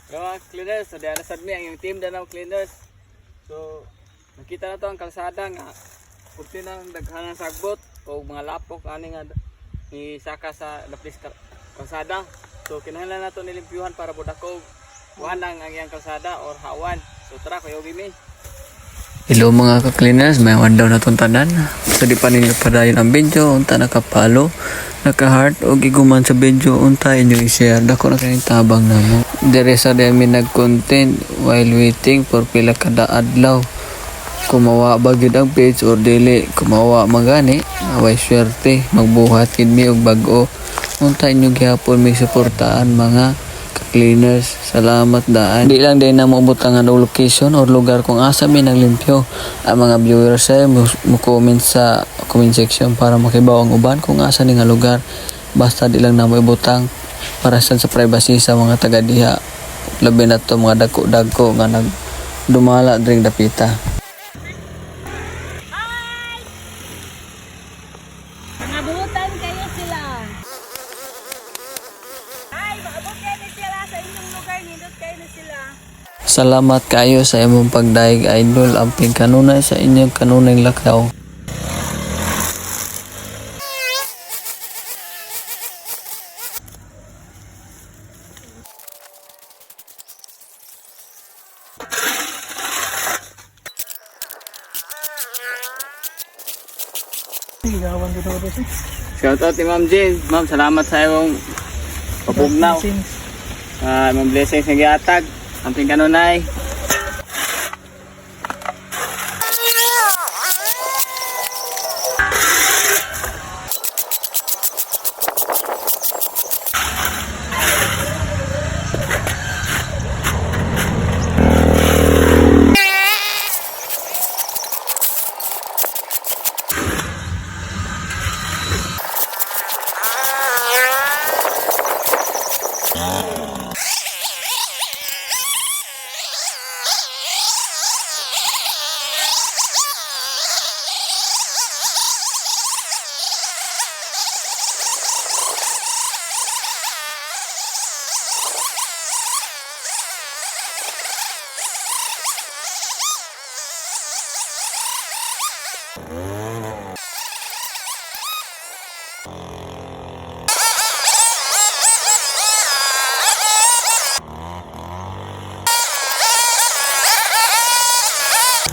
Mga cleaners, so diyan sad mi ang yung team Danau Cleaners. So nakita na to ang kalsada nga puti nang daghan ng sagbot o mga lapok ani nga isaka sa lapis kalsada. So kinahanglan nato nilimpyuhan para budako wanang ang iyang kalsada or hawan. So tara kayo gimi. Hello mga ka-cleaners, may daw na itong tanan. So di pa ninyo padayon ang video, unta nakapalo, naka-heart o giguman sa video, unta inyo i-share. Dako na kayong tabang na mo. Dire sa dami nag-content while waiting for pila kada adlaw. Kumawa ba gyud ang page or dili, kumawa magani, away swerte, magbuhat kid mi og bag-o. Unta inyo gihapon may suportaan mga cleaners, salamat daan. Di lang din na mabutangan og location or lugar kung asa mi naglimpyo. Ang mga viewers ay mo comment sa comment section para makibaw ang uban kung asa ni nga lugar. Basta di lang na mo ibutang para sa privacy sa mga taga diha. Labi na to mga dagko-dagko nga nagdumala dring dapita. Nabutan kayo sila. Ay, maabot kayo na sila sa inyong lugar. Nindot kayo na sila. Salamat kayo sa imong pagdaig idol. Amping kanunay sa inyong kanunay lakaw. Shout out ni Ma'am Jane. Ma'am, salamat sa iyong papugnaw. Ma'am blessings nga gihatag. Amping kanunay.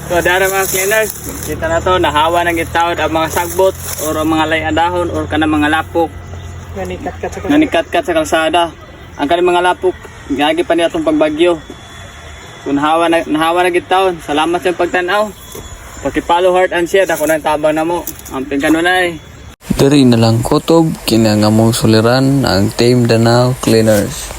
So dara mga cleaners, kita na to nahawa ng gitawad ang mga sagbot or ang mga layadahon or kanang mga lapok nanikat-kat sa kalsada. Ang kanang mga lapok gagi pa niya itong pagbagyo. So nahawa na gitawad. Salamat sa pagtanaw. Paki-follow, heart and share. Ako na tabang na mo. Amping kanunay. Diri na lang kutob kinangamong suliran ang Team Danau Cleaners.